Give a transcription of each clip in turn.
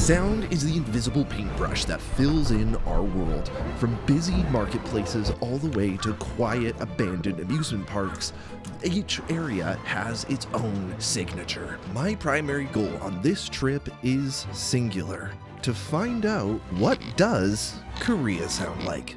Sound is the invisible paintbrush that fills in our world. From busy marketplaces all the way to quiet, abandoned amusement parks, each area has its own signature. My primary goal on this trip is singular: to find out what does Korea sound like.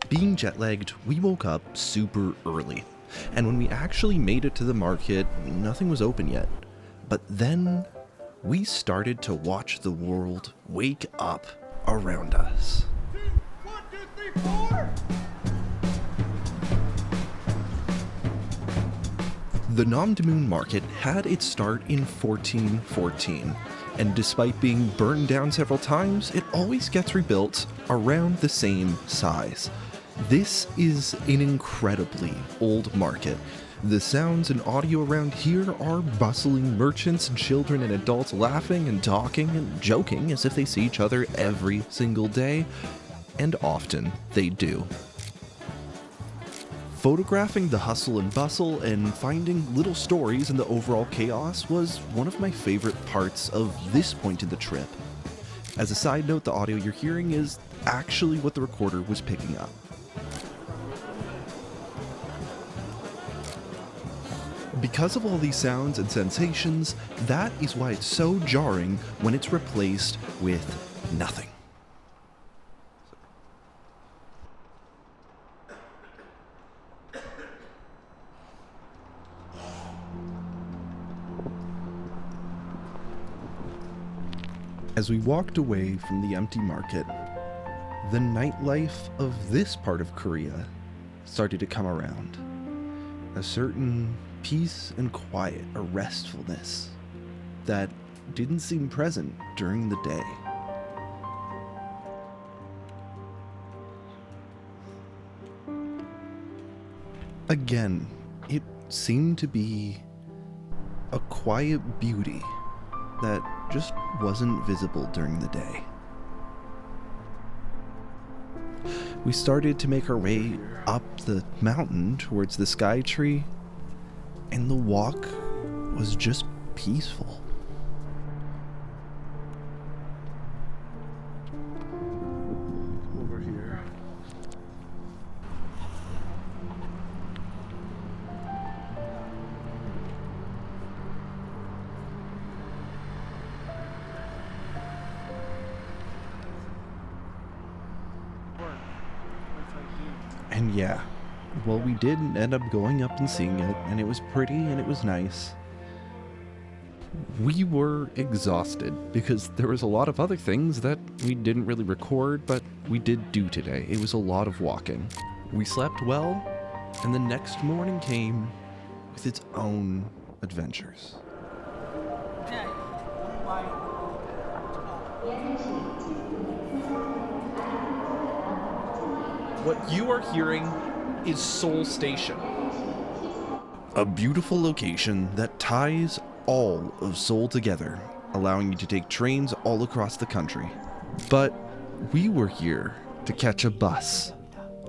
Being jet-lagged, we woke up super early, and when we actually made it to the market, nothing was open yet. But then, we started to watch the world wake up around us. 1, 2, 3, 4. The Nomdong Market had its start in 1414, and despite being burned down several times, it always gets rebuilt around the same size. This is an incredibly old market. The sounds and audio around here are bustling merchants and children and adults laughing and talking and joking as if they see each other every single day, and often they do. Photographing the hustle and bustle and finding little stories in the overall chaos was one of my favorite parts of this point in the trip. As a side note, the audio you're hearing is actually what the recorder was picking up. Because of all these sounds and sensations, that is why it's so jarring when it's replaced with nothing. As we walked away from the empty market, the nightlife of this part of Korea started to come around. A certain peace and quiet, a restfulness that didn't seem present during the day. Again, it seemed to be a quiet beauty that just wasn't visible during the day. We started to make our way up the mountain towards the sky tree, and the walk was just peaceful. Over here. And yeah, well, we did end up going up and seeing it, and it was pretty and it was nice. We were exhausted because there was a lot of other things that we didn't really record, but we did do today. It was a lot of walking. We slept well, and the next morning came with its own adventures. What you are hearing is Seoul Station, a beautiful location that ties all of Seoul together, allowing you to take trains all across the country. But we were here to catch a bus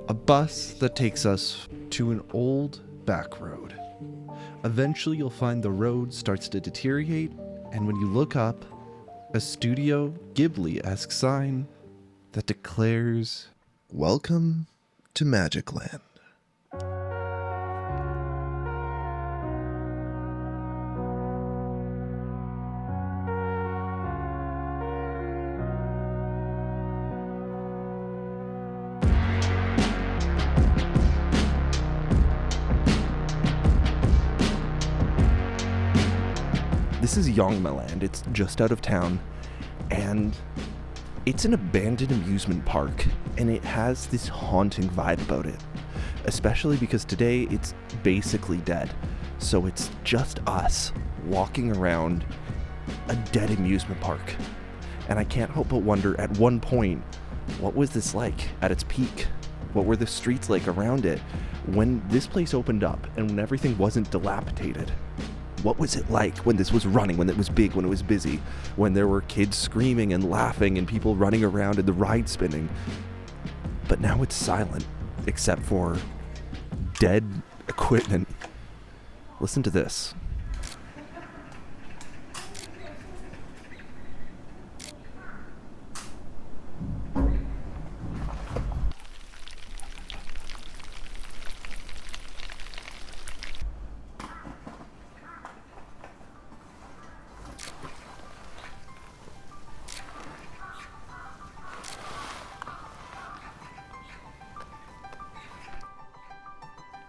that takes us to an old back road. Eventually you'll find the road starts to deteriorate, and when you look up, a Studio Ghibli-esque sign that declares, "Welcome to Magic Land." This is Yongmaland. It's just out of town, and it's an abandoned amusement park, and it has this haunting vibe about it, especially because today it's basically dead. So it's just us walking around a dead amusement park. And I can't help but wonder, at one point, what was this like at its peak? What were the streets like around it when this place opened up and when everything wasn't dilapidated? What was it like when this was running, when it was big, when it was busy, when there were kids screaming and laughing and people running around and the ride spinning? but now it's silent, except for dead equipment. Listen to this.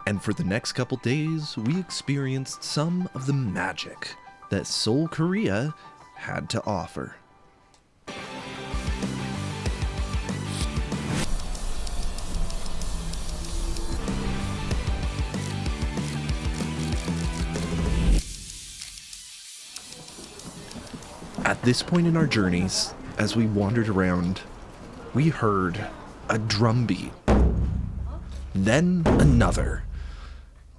And for the next couple days, we experienced some of the magic that Seoul, Korea had to offer. At this point in our journeys, as we wandered around, we heard a drumbeat. Then another.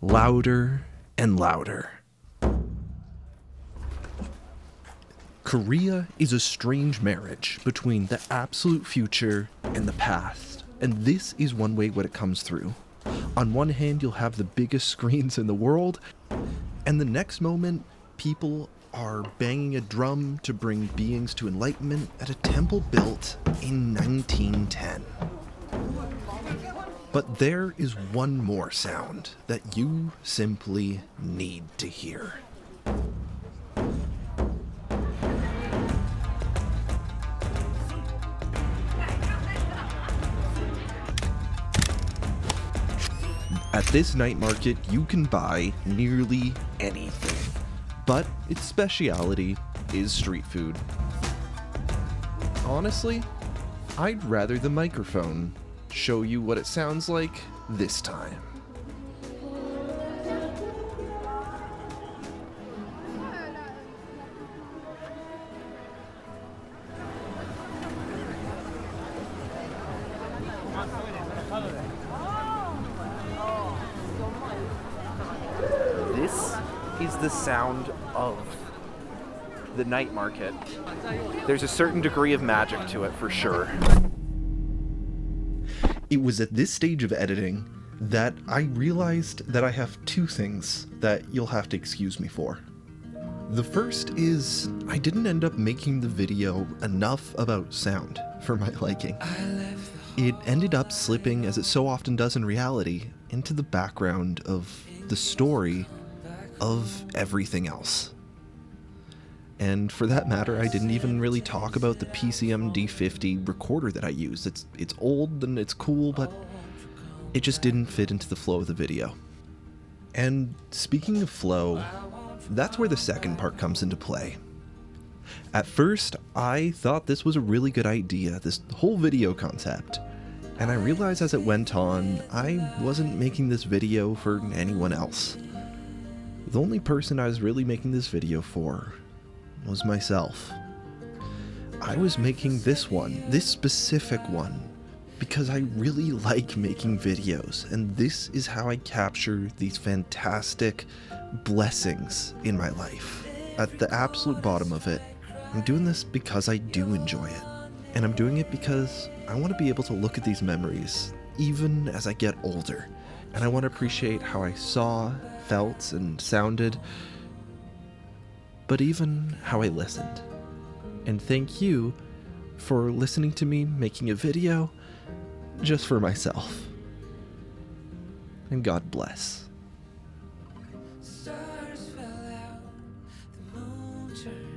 Louder and louder. Korea is a strange marriage between the absolute future and the past, and this is one way what it comes through. On one hand, you'll have the biggest screens in the world, and the next moment, people are banging a drum to bring beings to enlightenment at a temple built in 1910. But there is one more sound that you simply need to hear. At this night market, you can buy nearly anything, but its speciality is street food. Honestly, I'd rather the microphone show you what it sounds like this time. This is the sound of the night market. There's a certain degree of magic to it for sure. It was at this stage of editing that I realized that I have two things that you'll have to excuse me for. The first is I didn't end up making the video enough about sound for my liking. It ended up slipping, as it so often does in reality, into the background of the story of everything else. And for that matter, I didn't even really talk about the PCM D50 recorder that I use. It's old and it's cool, but it just didn't fit into the flow of the video. And speaking of flow, that's where the second part comes into play. At first, I thought this was a really good idea, this whole video concept. And I realized as it went on, I wasn't making this video for anyone else. The only person I was really making this video for was myself. I was making this one, this specific one, because I really like making videos, and this is how I capture these fantastic blessings in my life. At the absolute bottom of it, I'm doing this because I do enjoy it, and I'm doing it because I want to be able to look at these memories even as I get older, and I want to appreciate how I saw, felt, and sounded, but even how I listened. And thank you for listening to me making a video just for myself. And God bless. Stars fell out, the moon turned